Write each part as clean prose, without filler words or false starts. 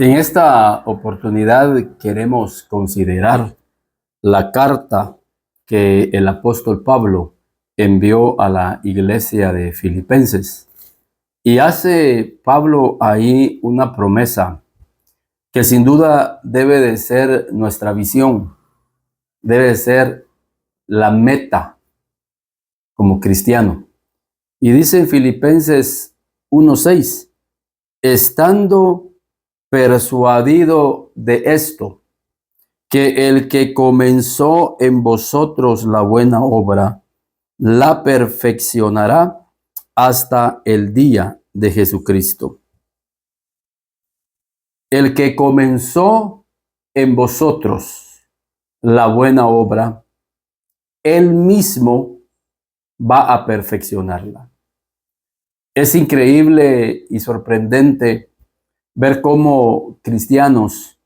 En esta oportunidad queremos considerar la carta que el apóstol Pablo envió a la iglesia de Filipenses. Y hace Pablo ahí una promesa que sin duda debe de ser nuestra visión, debe de ser la meta como cristiano. Y dice en Filipenses 1:6, estando persuadido de esto, que el que comenzó en vosotros la buena obra, la perfeccionará hasta el día de Jesucristo. El que comenzó en vosotros la buena obra, él mismo va a perfeccionarla. Es increíble y sorprendente ver cómo cristianos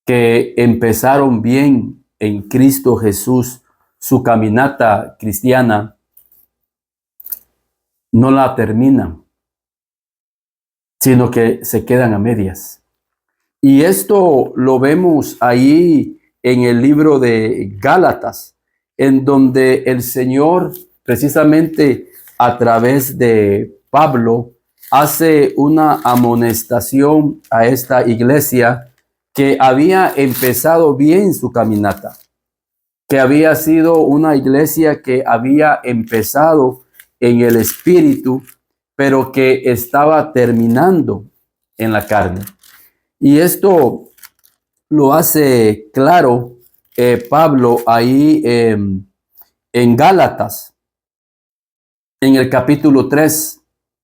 que empezaron bien en Cristo Jesús su caminata cristiana no la terminan, sino que se quedan a medias. Y esto lo vemos ahí en el libro de Gálatas, en donde el Señor, precisamente a través de Pablo, hace una amonestación a esta iglesia que había empezado bien su caminata, que había sido una iglesia que había empezado en el espíritu, pero que estaba terminando en la carne. Y esto lo hace claro Pablo ahí en Gálatas, en el capítulo 3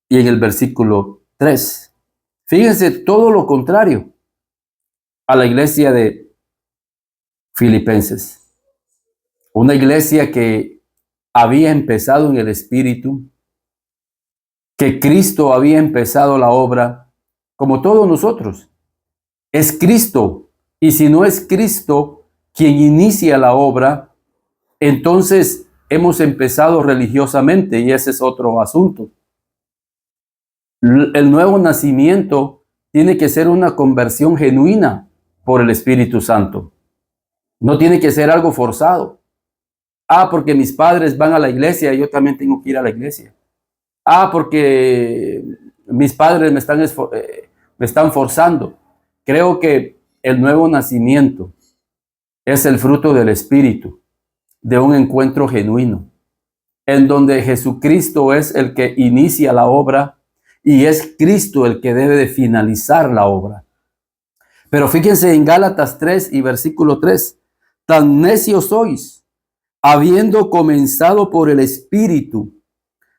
y en el versículo 3. Fíjense, todo lo contrario a la iglesia de Filipenses. Una iglesia que había empezado en el espíritu, que Cristo había empezado la obra, como todos nosotros. Es Cristo, y si no es Cristo quien inicia la obra, entonces hemos empezado religiosamente, y ese es otro asunto. El nuevo nacimiento tiene que ser una conversión genuina por el Espíritu Santo. No tiene que ser algo forzado. Porque mis padres van a la iglesia, yo también tengo que ir a la iglesia. Porque mis padres me están forzando. Creo que el nuevo nacimiento es el fruto del Espíritu, de un encuentro genuino, en donde Jesucristo es el que inicia la obra y es Cristo el que debe de finalizar la obra. Pero fíjense en Gálatas 3 y versículo 3, tan necios sois, habiendo comenzado por el Espíritu,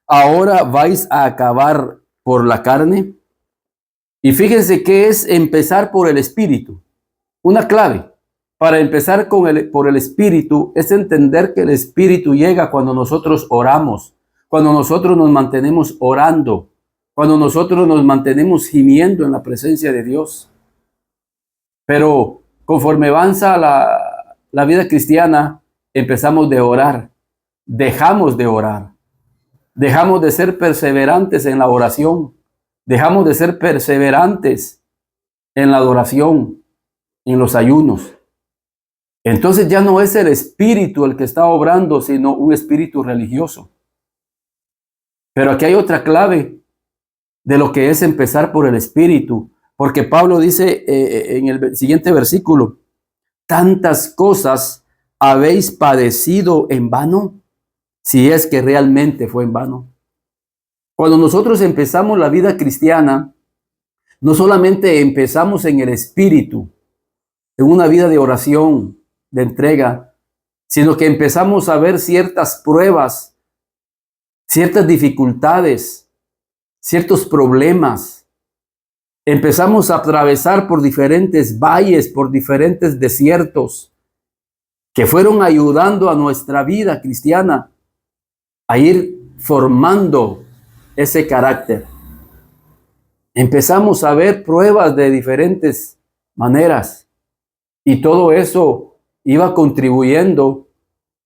¿ahora vais a acabar por la carne? Y fíjense qué es empezar por el Espíritu. Una clave para empezar por el Espíritu es entender que el Espíritu llega cuando nosotros oramos, cuando nosotros nos mantenemos orando, cuando nosotros nos mantenemos gimiendo en la presencia de Dios. Pero conforme avanza la vida cristiana, empezamos de orar, dejamos de orar, dejamos de ser perseverantes en la oración, dejamos de ser perseverantes en la adoración, en los ayunos. Entonces ya no es el espíritu el que está obrando, sino un espíritu religioso. Pero aquí hay otra clave de lo que es empezar por el espíritu, porque Pablo dice en el siguiente versículo, tantas cosas habéis padecido en vano, si es que realmente fue en vano. Cuando nosotros empezamos la vida cristiana, no solamente empezamos en el espíritu, en una vida de oración, de entrega, sino que empezamos a ver ciertas pruebas, ciertas dificultades, ciertos problemas. Empezamos a atravesar por diferentes valles, por diferentes desiertos, que fueron ayudando a nuestra vida cristiana a ir formando ese carácter. Empezamos a ver pruebas de diferentes maneras y todo eso iba contribuyendo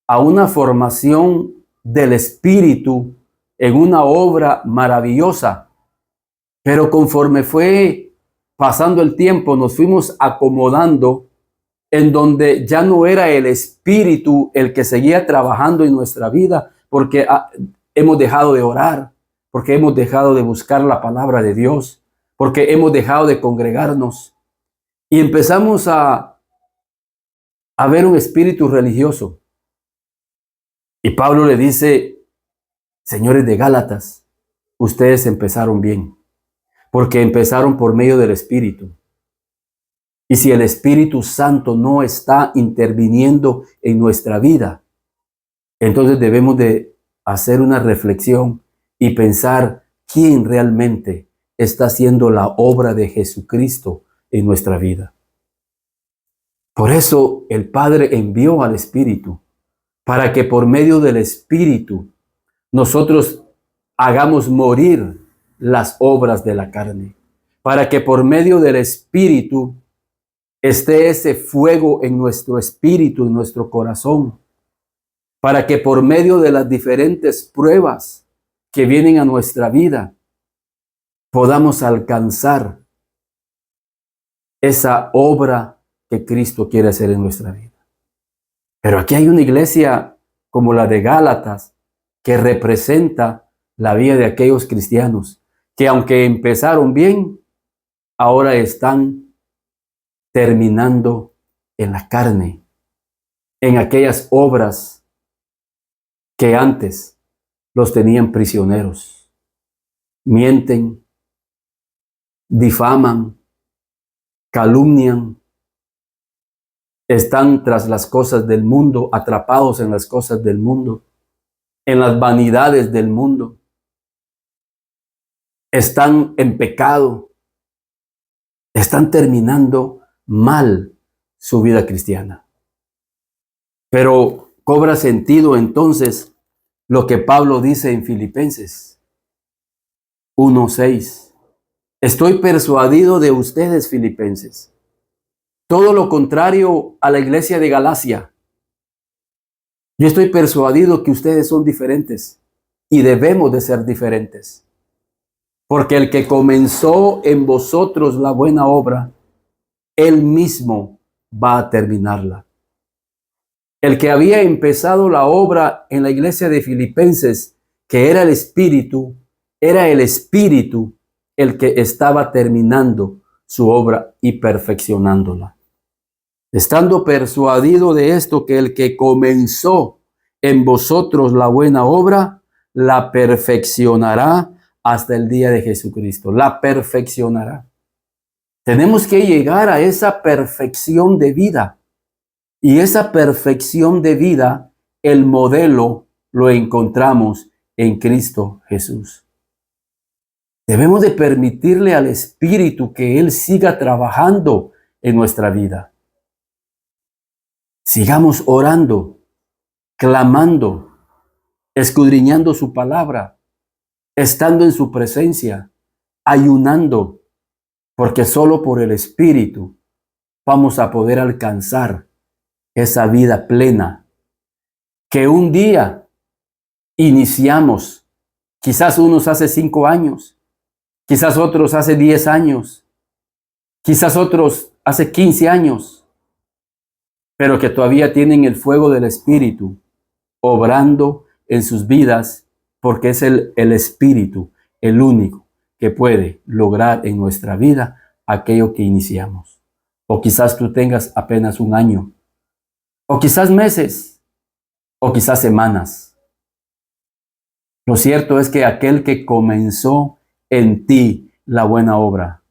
a una formación del espíritu en una obra maravillosa. Pero conforme fue pasando el tiempo, nos fuimos acomodando en donde ya no era el Espíritu el que seguía trabajando en nuestra vida, porque hemos dejado de orar, porque hemos dejado de buscar la palabra de Dios, porque hemos dejado de congregarnos y empezamos a ver un espíritu religioso. Y Pablo le dice, señores de Gálatas, ustedes empezaron bien, porque empezaron por medio del Espíritu. Y si el Espíritu Santo no está interviniendo en nuestra vida, entonces debemos de hacer una reflexión y pensar quién realmente está haciendo la obra de Jesucristo en nuestra vida. Por eso el Padre envió al Espíritu, para que por medio del Espíritu nosotros hagamos morir las obras de la carne, para que por medio del Espíritu esté ese fuego en nuestro espíritu, en nuestro corazón, para que por medio de las diferentes pruebas que vienen a nuestra vida podamos alcanzar esa obra que Cristo quiere hacer en nuestra vida. Pero aquí hay una iglesia como la de Gálatas que representa la vida de aquellos cristianos que aunque empezaron bien, ahora están terminando en la carne, en aquellas obras que antes los tenían prisioneros. Mienten, difaman, calumnian, están tras las cosas del mundo, atrapados en las cosas del mundo, en las vanidades del mundo. Están en pecado, están terminando mal su vida cristiana. Pero cobra sentido entonces lo que Pablo dice en Filipenses 1:6. Estoy persuadido de ustedes, filipenses. Todo lo contrario a la iglesia de Galacia. Yo estoy persuadido que ustedes son diferentes y debemos de ser diferentes. Porque el que comenzó en vosotros la buena obra, él mismo va a terminarla. El que había empezado la obra en la iglesia de Filipenses, que era el Espíritu el que estaba terminando su obra y perfeccionándola. Estando persuadido de esto, que el que comenzó en vosotros la buena obra, la perfeccionará hasta el día de Jesucristo. La perfeccionará. Tenemos que llegar a esa perfección de vida. Y esa perfección de vida, el modelo lo encontramos en Cristo Jesús. Debemos de permitirle al Espíritu que Él siga trabajando en nuestra vida. Sigamos orando, clamando, escudriñando su palabra, estando en su presencia, ayunando, porque solo por el Espíritu vamos a poder alcanzar esa vida plena que un día iniciamos. Quizás unos hace 5 años, quizás otros hace 10 años, quizás otros hace 15 años, pero que todavía tienen el fuego del Espíritu obrando en sus vidas, porque es el Espíritu el único que puede lograr en nuestra vida aquello que iniciamos. O quizás tú tengas apenas 1 año, o quizás meses, o quizás semanas. Lo cierto es que aquel que comenzó en ti la buena obra,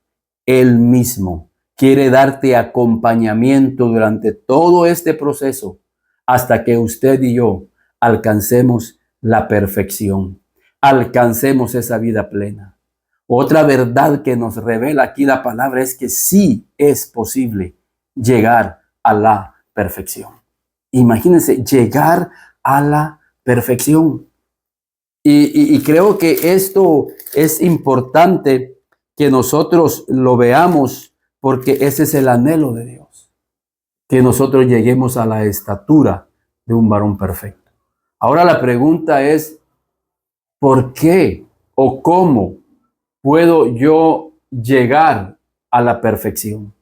Él mismo quiere darte acompañamiento durante todo este proceso hasta que usted y yo alcancemos la perfección, alcancemos esa vida plena. Otra verdad que nos revela aquí la palabra es que sí es posible llegar a la perfección. Imagínense, llegar a la perfección. Y creo que esto es importante que nosotros lo veamos, porque ese es el anhelo de Dios, que nosotros lleguemos a la estatura de un varón perfecto. Ahora la pregunta es, ¿por qué o cómo puedo yo llegar a la perfección.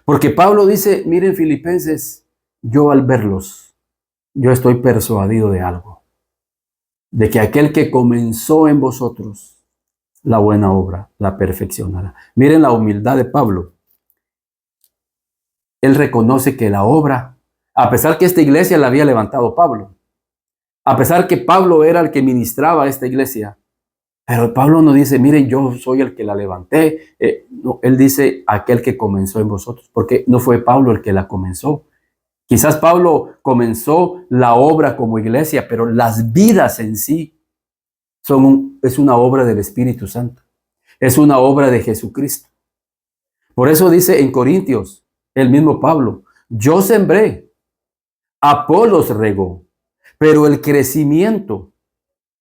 Porque Pablo dice, miren Filipenses, yo al verlos, yo estoy persuadido de algo, de que aquel que comenzó en vosotros la buena obra, la perfeccionará. Miren la humildad de Pablo. Él reconoce que la obra, a pesar que esta iglesia la había levantado Pablo, a pesar que Pablo era el que ministraba a esta iglesia, pero Pablo no dice, miren, yo soy el que la levanté. No, él dice, aquel que comenzó en vosotros, porque no fue Pablo el que la comenzó. Quizás Pablo comenzó la obra como iglesia, pero las vidas en sí es una obra del Espíritu Santo. Es una obra de Jesucristo. Por eso dice en Corintios, el mismo Pablo, yo sembré, Apolos regó, pero el crecimiento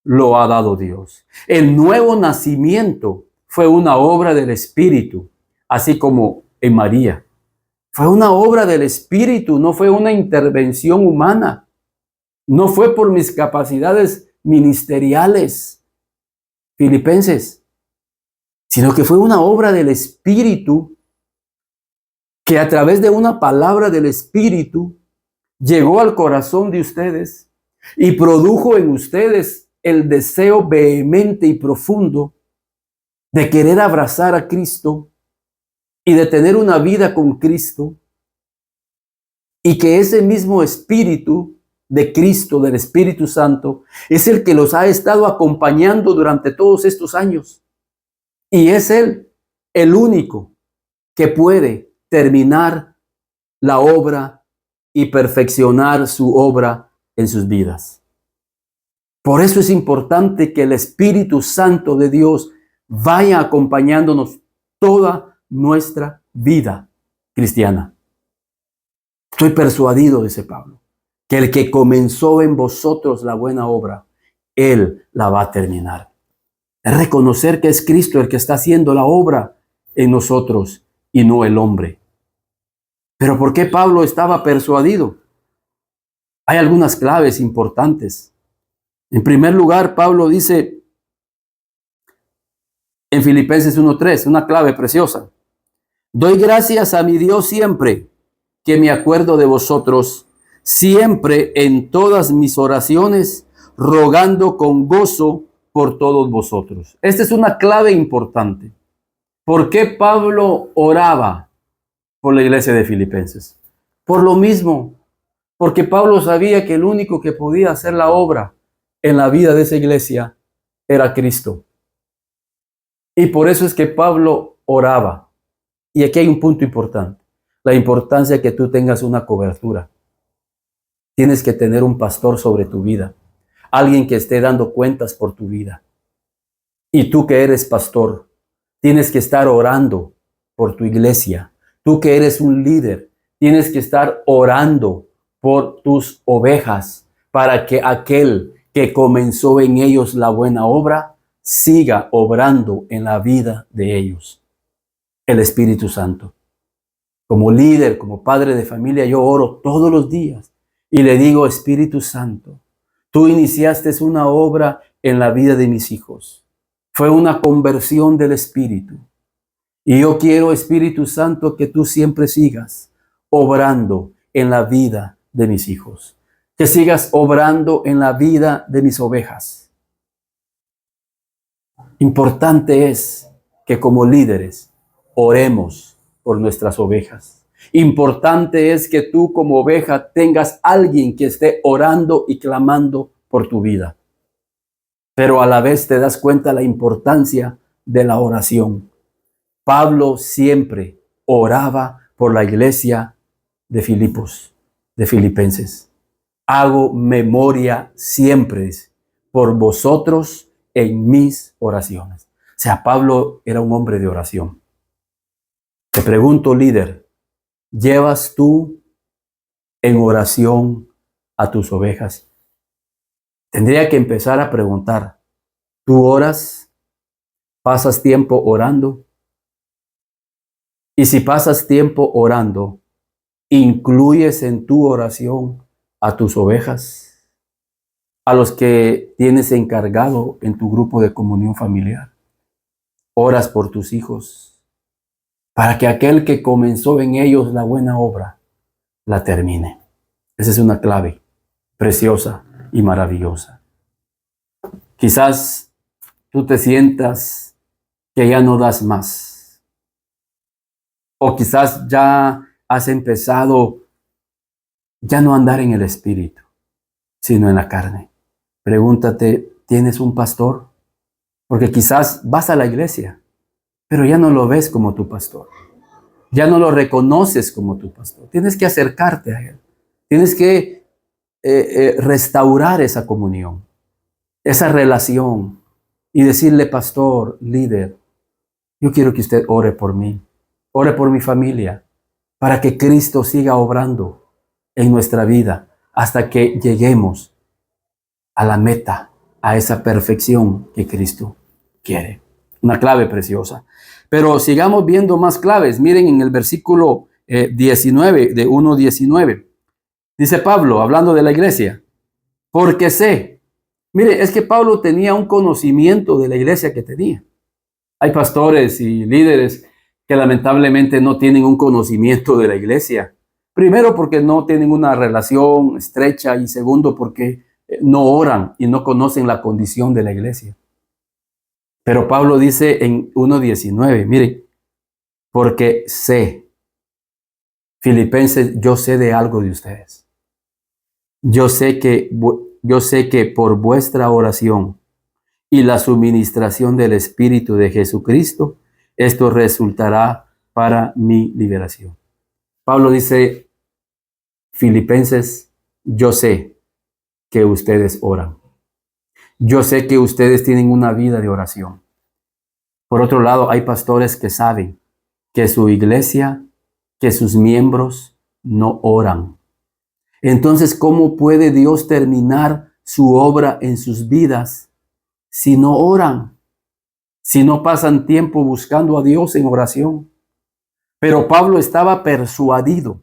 lo ha dado Dios. El nuevo nacimiento fue una obra del Espíritu, así como en María. Fue una obra del Espíritu, no fue una intervención humana. No fue por mis capacidades ministeriales, Filipenses, sino que fue una obra del Espíritu que a través de una palabra del Espíritu llegó al corazón de ustedes y produjo en ustedes el deseo vehemente y profundo de querer abrazar a Cristo y de tener una vida con Cristo, y que ese mismo Espíritu de Cristo, del Espíritu Santo, es el que los ha estado acompañando durante todos estos años. Y es Él el único que puede terminar la obra y perfeccionar su obra en sus vidas. Por eso es importante que el Espíritu Santo de Dios vaya acompañándonos toda nuestra vida cristiana. Estoy persuadido, dice Pablo, que el que comenzó en vosotros la buena obra, Él la va a terminar. Es reconocer que es Cristo el que está haciendo la obra en nosotros y no el hombre. Pero ¿por qué Pablo estaba persuadido? Hay algunas claves importantes. En primer lugar, Pablo dice en Filipenses 1:3, una clave preciosa. Doy gracias a mi Dios siempre que me acuerdo de vosotros, siempre en todas mis oraciones, rogando con gozo por todos vosotros. Esta es una clave importante. ¿Por qué Pablo oraba por la iglesia de Filipenses? Por lo mismo, porque Pablo sabía que el único que podía hacer la obra en la vida de esa iglesia era Cristo. Y por eso es que Pablo oraba. Y aquí hay un punto importante. La importancia de que tú tengas una cobertura. Tienes que tener un pastor sobre tu vida. Alguien que esté dando cuentas por tu vida. Y tú que eres pastor, tienes que estar orando por tu iglesia. Tú que eres un líder, tienes que estar orando por tus ovejas para que aquel que comenzó en ellos la buena obra siga obrando en la vida de ellos. El Espíritu Santo. Como líder, como padre de familia, yo oro todos los días y le digo, Espíritu Santo, tú iniciaste una obra en la vida de mis hijos. Fue una conversión del Espíritu. Y yo quiero, Espíritu Santo, que tú siempre sigas obrando en la vida de mis hijos. Que sigas obrando en la vida de mis ovejas. Importante es que como líderes oremos por nuestras ovejas. Importante es que tú como oveja tengas alguien que esté orando y clamando por tu vida. Pero a la vez te das cuenta la importancia de la oración. Pablo siempre oraba por la iglesia de Filipos, de Filipenses. Hago memoria siempre por vosotros en mis oraciones. O sea, Pablo era un hombre de oración. Te pregunto, líder, ¿llevas tú en oración a tus ovejas? Tendría que empezar a preguntar, ¿tú oras? ¿Pasas tiempo orando? Y si pasas tiempo orando, ¿incluyes en tu oración a tus ovejas? A los que tienes encargado en tu grupo de comunión familiar. ¿Oras por tus hijos? para que aquel que comenzó en ellos la buena obra la termine. Esa es una clave preciosa y maravillosa. Quizás tú te sientas que ya no das más, o quizás ya has empezado ya no andar en el espíritu, sino en la carne. Pregúntate, ¿tienes un pastor? Porque quizás vas a la iglesia, pero ya no lo ves como tu pastor. Ya no lo reconoces como tu pastor. Tienes que acercarte a él. Tienes que restaurar esa comunión, esa relación y decirle, pastor, líder, yo quiero que usted ore por mí, ore por mi familia, para que Cristo siga obrando en nuestra vida hasta que lleguemos a la meta, a esa perfección que Cristo quiere. Una clave preciosa. Pero sigamos viendo más claves. Miren en el versículo 19, de 1:19. Dice Pablo, hablando de la iglesia, porque sé. Mire, es que Pablo tenía un conocimiento de la iglesia que tenía. Hay pastores y líderes que lamentablemente no tienen un conocimiento de la iglesia. Primero porque no tienen una relación estrecha y segundo porque no oran y no conocen la condición de la iglesia. Pero Pablo dice en 1:19, miren, porque sé, Filipenses, yo sé de algo de ustedes. Yo sé que por vuestra oración y la suministración del Espíritu de Jesucristo, esto resultará para mi liberación. Pablo dice, Filipenses, yo sé que ustedes oran. Yo sé que ustedes tienen una vida de oración. Por otro lado, hay pastores que saben que su iglesia, que sus miembros no oran. Entonces, ¿cómo puede Dios terminar su obra en sus vidas si no oran? Si no pasan tiempo buscando a Dios en oración. Pero Pablo estaba persuadido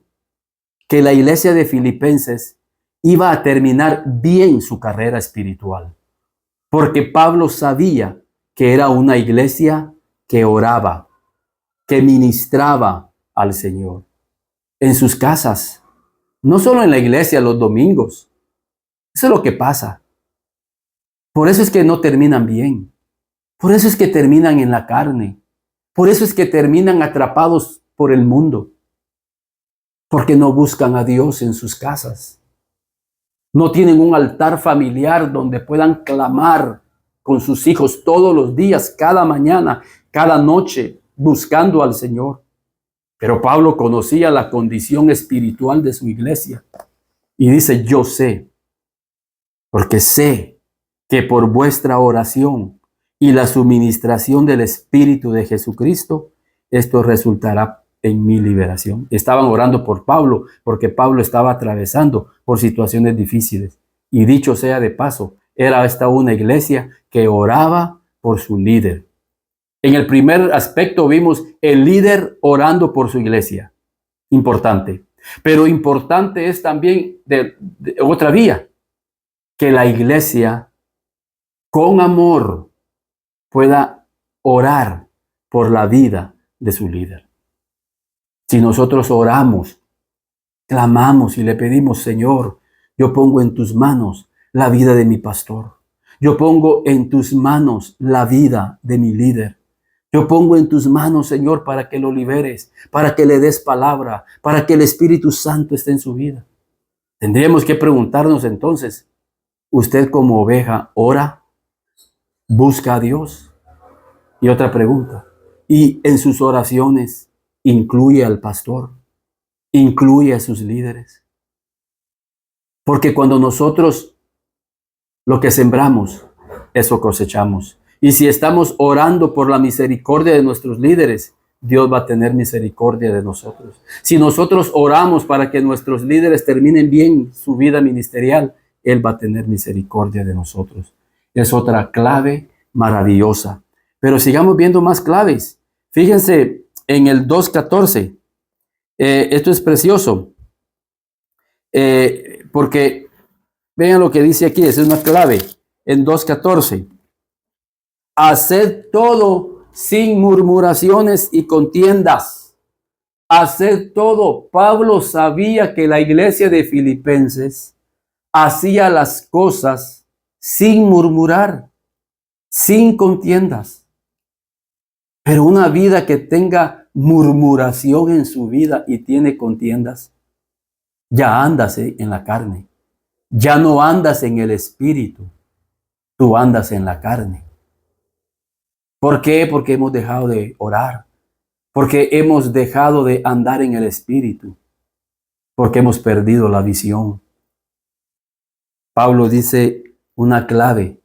que la iglesia de Filipenses iba a terminar bien su carrera espiritual. Porque Pablo sabía que era una iglesia que oraba, que ministraba al Señor en sus casas. No solo en la iglesia los domingos. Eso es lo que pasa. Por eso es que no terminan bien. Por eso es que terminan en la carne. Por eso es que terminan atrapados por el mundo. Porque no buscan a Dios en sus casas. No tienen un altar familiar donde puedan clamar con sus hijos todos los días, cada mañana, cada noche, buscando al Señor. Pero Pablo conocía la condición espiritual de su iglesia. Y dice, yo sé, porque sé que por vuestra oración y la suministración del Espíritu de Jesucristo, esto resultará en mi liberación. Estaban orando por Pablo, porque Pablo estaba atravesando por situaciones difíciles. Y dicho sea de paso, era esta una iglesia que oraba por su líder. En el primer aspecto vimos el líder orando por su iglesia. Importante. Pero importante es también de otra vía, que la iglesia con amor pueda orar por la vida de su líder. Si nosotros oramos, clamamos y le pedimos, Señor, yo pongo en tus manos la vida de mi pastor. Yo pongo en tus manos la vida de mi líder. Yo pongo en tus manos, Señor, para que lo liberes, para que le des palabra, para que el Espíritu Santo esté en su vida. Tendríamos que preguntarnos entonces, ¿usted como oveja ora? ¿Busca a Dios? Y otra pregunta, ¿y en sus oraciones incluye al pastor? ¿Incluye a sus líderes? Porque cuando nosotros lo que sembramos, eso cosechamos. Y si estamos orando por la misericordia de nuestros líderes, Dios va a tener misericordia de nosotros. Si nosotros oramos para que nuestros líderes terminen bien su vida ministerial, Él va a tener misericordia de nosotros. Es otra clave maravillosa. Pero sigamos viendo más claves. Fíjense en el 2:14. Esto es precioso. Porque vean lo que dice aquí, es una clave. En 2:14. Haced todo sin murmuraciones y contiendas. haced todo. Pablo sabía que la iglesia de Filipenses hacía las cosas sin murmurar, sin contiendas. Pero una vida que tenga murmuración en su vida y tiene contiendas, ya andas en la carne. Ya no andas en el espíritu, tú andas en la carne. ¿Por qué? Porque hemos dejado de orar, porque hemos dejado de andar en el espíritu, porque hemos perdido la visión. Pablo dice una clave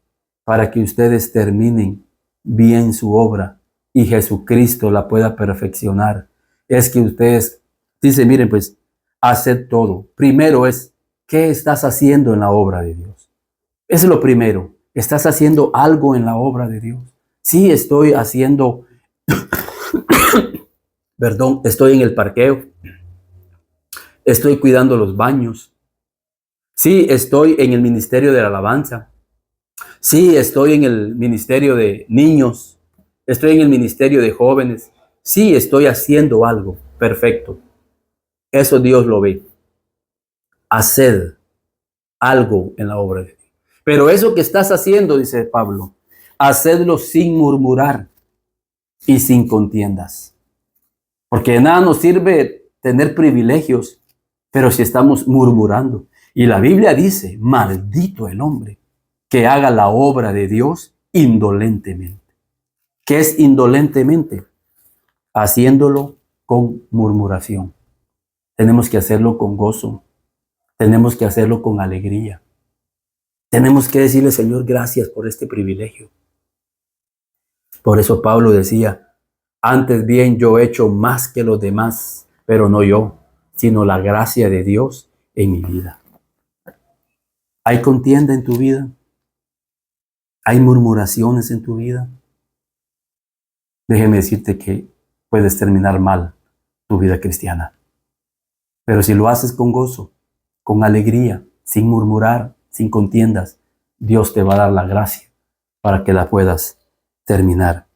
para que ustedes terminen bien su obra y Jesucristo la pueda perfeccionar. Es que ustedes, dice, miren pues, haced todo. Primero es, ¿qué estás haciendo en la obra de Dios? Es lo primero. ¿Estás haciendo algo en la obra de Dios? Sí, estoy haciendo, perdón, estoy en el parqueo. Estoy cuidando los baños. Sí, estoy en el ministerio de la alabanza. Sí, estoy en el ministerio de niños. Estoy en el ministerio de jóvenes. Sí, estoy haciendo algo. Perfecto. Eso Dios lo ve. Haced algo en la obra de Dios. Pero eso que estás haciendo, dice Pablo, hacedlo sin murmurar y sin contiendas. Porque de nada nos sirve tener privilegios, pero si estamos murmurando. Y la Biblia dice, maldito el hombre que haga la obra de Dios indolentemente. ¿Qué es indolentemente? Haciéndolo con murmuración. Tenemos que hacerlo con gozo. Tenemos que hacerlo con alegría. Tenemos que decirle, Señor, gracias por este privilegio. Por eso Pablo decía, antes bien yo he hecho más que los demás, pero no yo, sino la gracia de Dios en mi vida. ¿Hay contienda en tu vida? ¿Hay murmuraciones en tu vida? Déjeme decirte que puedes terminar mal tu vida cristiana. Pero si lo haces con gozo, con alegría, sin murmurar, sin contiendas, Dios te va a dar la gracia para que la puedas terminar.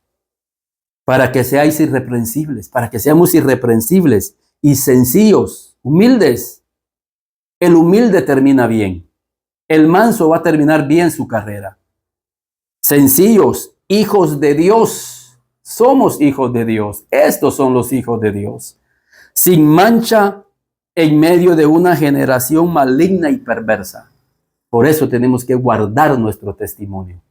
Para que seáis irreprensibles, para que seamos irreprensibles y sencillos, humildes. El humilde termina bien. El manso va a terminar bien su carrera. Sencillos, hijos de Dios. Somos hijos de Dios. Estos son los hijos de Dios. Sin mancha en medio de una generación maligna y perversa. Por eso tenemos que guardar nuestro testimonio.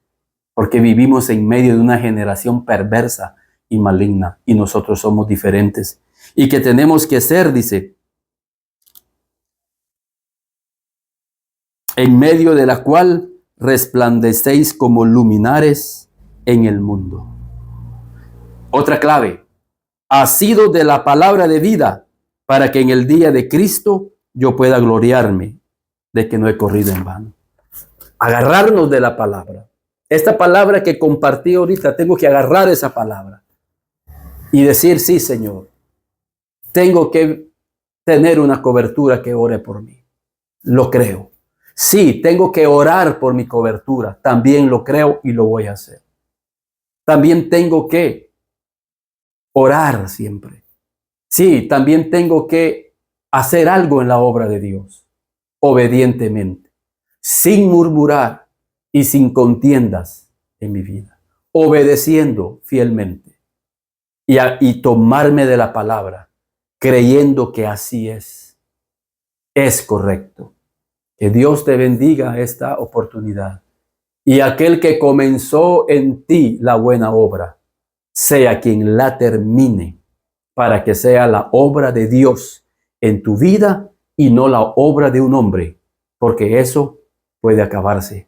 Porque vivimos en medio de una generación perversa y maligna. Y nosotros somos diferentes. Y que tenemos que ser, dice, en medio de la cual resplandecéis como luminares en el mundo. Otra clave, asidos de la palabra de vida, para que en el día de Cristo yo pueda gloriarme de que no he corrido en vano. Agarrarnos de la palabra. Esta palabra que compartí ahorita, tengo que agarrar esa palabra y decir, sí, Señor, tengo que tener una cobertura que ore por mí. Lo creo. Sí, tengo que orar por mi cobertura. También lo creo y lo voy a hacer. También tengo que orar siempre. Sí, también tengo que hacer algo en la obra de Dios, obedientemente, sin murmurar y sin contiendas en mi vida, obedeciendo fielmente y tomarme de la palabra, creyendo que así es correcto. Que Dios te bendiga esta oportunidad. Y aquel que comenzó en ti la buena obra, sea quien la termine, para que sea la obra de Dios en tu vida y no la obra de un hombre, porque eso puede acabarse.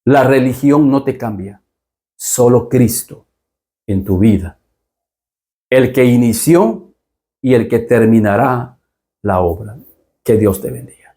La religión no te cambia, solo Cristo en tu vida. El que inició y el que terminará la obra. Que Dios te bendiga.